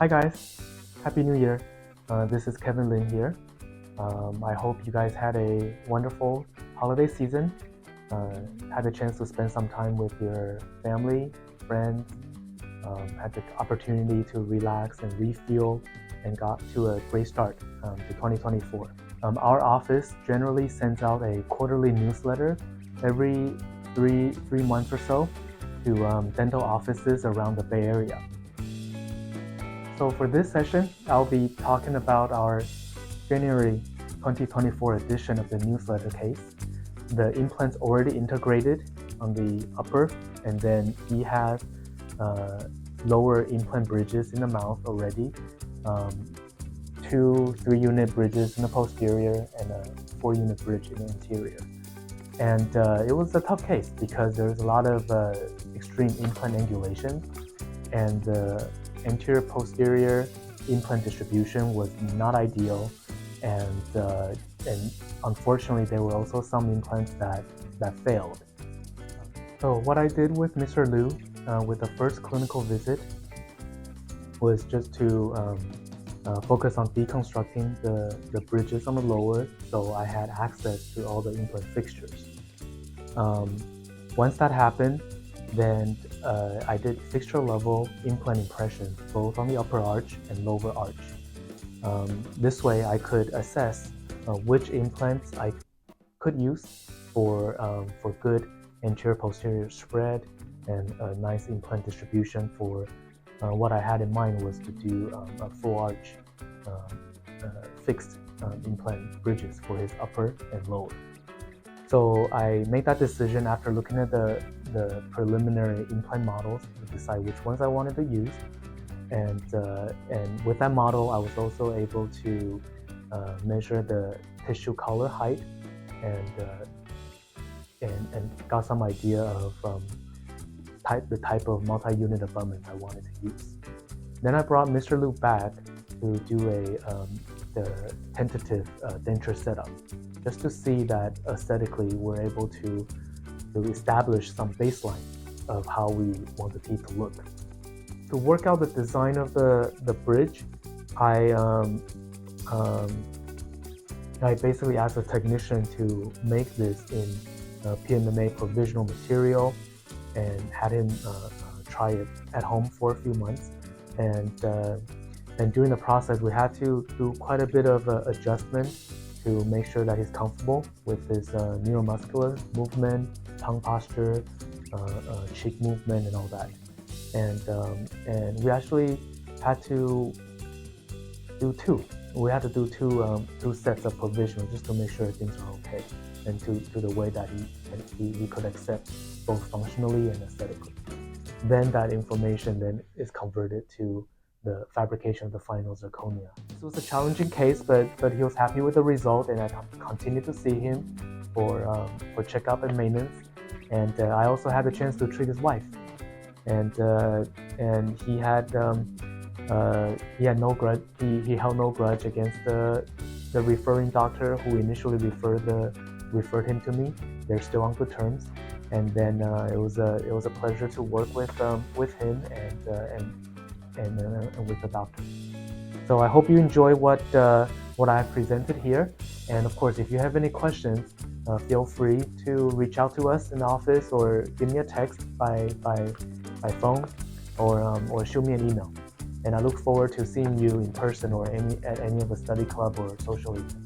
Hi guys, Happy New Year. This is Kevin Lin here. I hope you guys had a wonderful holiday season, had a chance to spend some time with your family, friends, had the opportunity to relax and refuel, and got to a great start to 2024. Our office generally sends out a quarterly newsletter every three months or so to dental offices around the Bay Area. So for this session, I'll be talking about our January 2024 edition of the newsletter case. The implant's already integrated on the upper, and then he has lower implant bridges in the mouth already, 2 3-unit bridges in the posterior, and a 4-unit bridge in the anterior. And it was a tough case because there's a lot of extreme implant angulation, and the anterior posterior implant distribution was not ideal, and unfortunately there were also some implants that failed. So what I did with Mr. Liu with the first clinical visit was just to focus on deconstructing the bridges on the lower, so I had access to all the implant fixtures. Once that happened, then I did fixture level implant impressions both on the upper arch and lower arch. This way I could assess which implants I could use for good anterior posterior spread and a nice implant distribution. For what I had in mind was to do a full arch fixed implant bridges for his upper and lower. So I made that decision after looking at the preliminary implant models to decide which ones I wanted to use, and with that model I was also able to measure the tissue color height and got some idea of the type of multi-unit abutments I wanted to use. Then I brought Mr. Liu back to do the tentative denture setup, just to see that aesthetically we're able to establish some baseline of how we want the teeth to look. To work out the design of the bridge, I basically asked a technician to make this in PMMA provisional material and had him try it at home for a few months. And during the process, we had to do quite a bit of adjustment to make sure that he's comfortable with his neuromuscular movement, tongue posture, cheek movement, and all that. And we actually had to do two. We had to do two sets of provisional just to make sure things are okay, and to the way that he could accept both functionally and aesthetically. Then that information then is converted to the fabrication of the final zirconia. This was a challenging case, but he was happy with the result, and I continued to see him for checkup and maintenance. And I also had the chance to treat his wife, and he had no grudge. He held no grudge against the referring doctor who initially referred him to me. They're still on good terms, and then it was a pleasure to work with him and with the doctor. So I hope you enjoy what I have presented here. And of course, if you have any questions, feel free to reach out to us in the office, or give me a text by phone, or shoot me an email. And I look forward to seeing you in person or at any of the study club or social events.